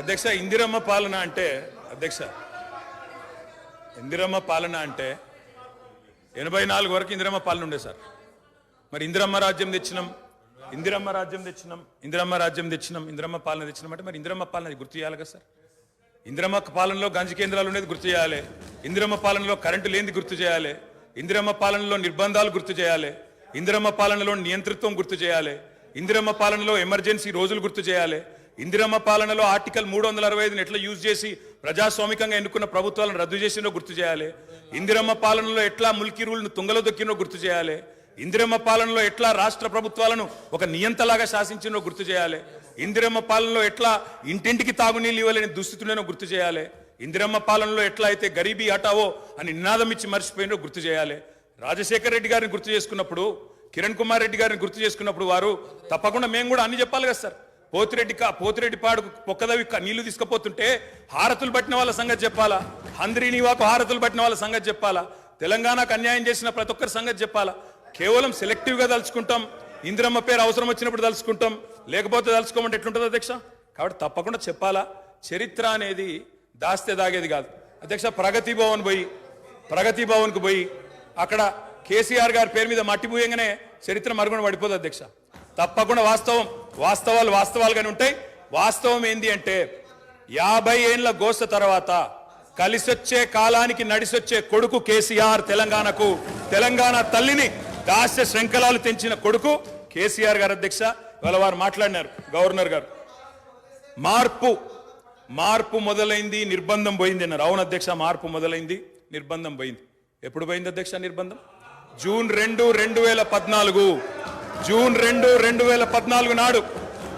అధ్యక్ష ఇందిరమ్మ పాలన అంటే అధ్యక్ష ఇందిరమ్మ పాలన అంటే 84 వరకు ఇందిరమ్మ పాలన ఉండే సార్. మరి ఇందిరమ్మ రాజ్యం తెచ్చినాం, ఇందిరమ్మ రాజ్యం తెచ్చినాం, ఇందిరమ్మ రాజ్యం తెచ్చినాం, ఇందిరమ్మ పాలన తెచ్చినాం అంటే మరి ఇందిరమ్మ పాలన గుర్తు చేయాలి కదా సార్. ఇందిరమ్మ పాలనలో గంజి కేంద్రాలు ఉండేది గుర్తు చేయాలి, ఇందిరమ్మ పాలనలో కరెంటు లేనిది గుర్తు చేయాలి, ఇందిరమ్మ పాలనలో నిర్బంధాలు గుర్తు చేయాలి, ఇందిరమ్మ పాలనలో నియంతృత్వం గుర్తు చేయాలి, ఇందిరమ్మ పాలనలో ఎమర్జెన్సీ రోజులు గుర్తు చేయాలి, ఇందిరమ్మ పాలనలో ఆర్టికల్ 365ని ఎట్లా యూజ్ చేసి ప్రజాస్వామికంగా ఎన్నుకున్న ప్రభుత్వాలను రద్దు చేసినో గుర్తు చేయాలి, ఇందిరమ్మ పాలనలో ఎట్లా ముల్కీ రూల్ను తుంగలో దొక్కినో గుర్తు చేయాలి, ఇందిరమ్మ పాలనలో ఎట్లా రాష్ట్ర ప్రభుత్వాలను ఒక నియంతలాగా శాసించినో గుర్తు చేయాలి, ఇందిరమ్మ పాలనలో ఎట్లా ఇంటింటికి తాగునీళ్ళు ఇవ్వలేని దుస్థితులను గుర్తు చేయాలి, ఇందిరమ్మ పాలనలో ఎట్లా అయితే గరీబీ హటావో అని నినాదం ఇచ్చి మర్చిపోయినో గుర్తు చేయాలి. రాజశేఖర రెడ్డి గారిని గుర్తు చేసుకున్నప్పుడు, కిరణ్ కుమార్ రెడ్డి గారిని గుర్తు చేసుకున్నప్పుడు వారు తప్పకుండా మేము కూడా అన్ని చెప్పాలి కదా సార్. పోతిరెడ్డి పాడు పొక్కదవి నీళ్లు తీసుకుపోతుంటే హారతులు పట్టిన వాళ్ళ సంగతి చెప్పాలా, హంద్రీనివాకు హారతులు పట్టిన వాళ్ళ సంగతి చెప్పాలా, తెలంగాణకు అన్యాయం చేసిన ప్రతి ఒక్కరి సంగతి చెప్పాలా. కేవలం సెలెక్టివ్గా తలుచుకుంటాం, ఇందిరమ్మ పేరు అవసరం వచ్చినప్పుడు తలుచుకుంటాం, లేకపోతే తలుచుకోమంటే ఎట్లుంటుంది అధ్యక్ష. కాబట్టి తప్పకుండా చెప్పాలా. చరిత్ర అనేది దాస్తే దాగేది కాదు అధ్యక్ష. ప్రగతి భవన్కు పోయి అక్కడ కేసీఆర్ గారి పేరు మీద మట్టి పూయంగానే చరిత్ర మరుగున పడిపోదు అధ్యక్ష. తప్పకుండా వాస్తవాలుగానే ఉంటాయి. వాస్తవం ఏంది అంటే 50 ఏళ్ల గోస తర్వాత కలిసొచ్చే కాలానికి నడిసొచ్చే కొడుకు కేసీఆర్. తెలంగాణ తల్లిని దాస్య శృంఖలాలు తెంచిన కొడుకు కేసీఆర్ గారు అధ్యక్ష. ఇవాళ వారు మాట్లాడినారు గవర్నర్ గారు. మార్పు మొదలైంది, నిర్బంధం పోయింది అన్నారు. అవును అధ్యక్ష, మార్పు మొదలైంది, నిర్బంధం పోయింది. ఎప్పుడు పోయింది అధ్యక్ష నిర్బంధం? జూన్ 2, 2014 నాడు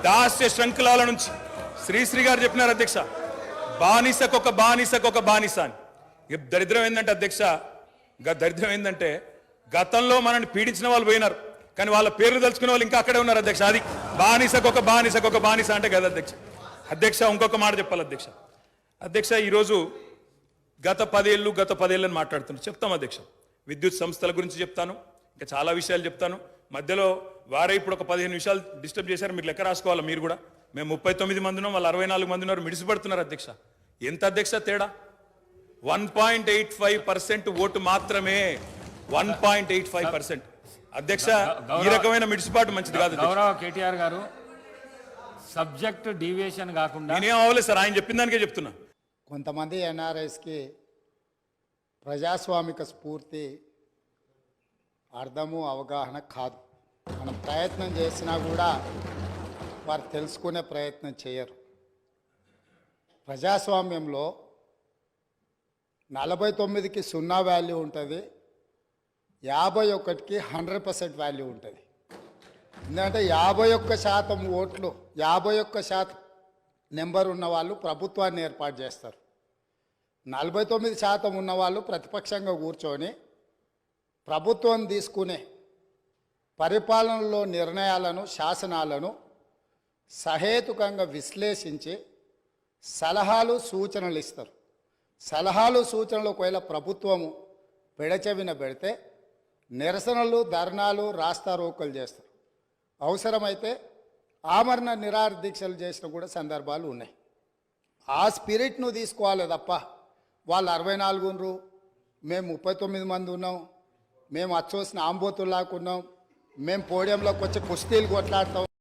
దాస్య శృంఖలాల నుంచి శ్రీశ్రీ గారు చెప్పినారు అధ్యక్ష, బానిసకొక బానిస అని. దరిద్రం ఏంటంటే అధ్యక్ష, దరిద్రం ఏంటంటే గతంలో మనల్ని పీడించిన వాళ్ళు పోయినారు, కానీ వాళ్ళ పేర్లు తెలుసుకునే వాళ్ళు ఇంకా అక్కడే ఉన్నారు అధ్యక్ష. అది బానిసకొక బానిస అంటే కదా అధ్యక్ష. ఇంకొక మాట చెప్పాలి అధ్యక్ష. ఈరోజు గత 10 ఏళ్ళని మాట్లాడుతున్నాను. చెప్తాం అధ్యక్ష. విద్యుత్ సంస్థల గురించి చెప్తాను, ఇంకా చాలా విషయాలు చెప్తాను. మధ్యలో వారే ఇప్పుడు ఒక 15 నిమిషాలు డిస్టర్బ్ చేశారు. మీరు లెక్క రాసుకోవాలి. మీరు కూడా మేము 39 మంది ఉన్నాం, వాళ్ళు 64 మంది ఉన్నారు. మిడిసిపడుతున్నారు అధ్యక్ష. ఎంత అధ్యక్ష తేడా? 1.85% ఓటు మాత్రమే. 1.85% అధ్యక్ష. ఈ రకమైన మిడిసిపాటు మంచిది కాదు. గౌరవ కేటీఆర్ గారు, సబ్జెక్ట్ డీవియేషన్ కాకుండా నేనేం అవ్వలేదు సార్, ఆయన చెప్పిన దానికే చెప్తున్నా. కొంతమంది ఎన్ఆర్ఐస్కి ప్రజాస్వామిక స్ఫూర్తి అర్థము అవగాహన కాదు. మనం ప్రయత్నం చేసినా కూడా వారు తెలుసుకునే ప్రయత్నం చేయరు. ప్రజాస్వామ్యంలో 49కి 0 వాల్యూ ఉంటుంది, 51కి 100% వాల్యూ ఉంటుంది. ఎందుకంటే 51% ఓట్లు, 51% నెంబర్ ఉన్న వాళ్ళు ప్రభుత్వాన్ని ఏర్పాటు చేస్తారు. 49% ఉన్నవాళ్ళు ప్రతిపక్షంగా కూర్చొని ప్రభుత్వం తీసుకునే పరిపాలనలో నిర్ణయాలను, శాసనాలను సహేతుకంగా విశ్లేషించి సలహాలు సూచనలు ఇస్తారు. సలహాలు సూచనలు ఒకవేళ ప్రభుత్వము పెడచెవిన పెడితే నిరసనలు, ధర్నాలు, రాస్తారోకలు చేస్తారు. అవసరమైతే ఆమరణ నిరాహార దీక్షలు చేసిన కూడా సందర్భాలు ఉన్నాయి. ఆ స్పిరిట్ను తీసుకోవాలి తప్ప వాళ్ళు 64 ఉన్నారు, మేము 39 మంది ఉన్నాం, మేము అచ్చోసిన ఆంబోతుల్లాకున్నాం, మేము పోడియంలోకి వచ్చి కుస్తీలు కొట్లాడతాం.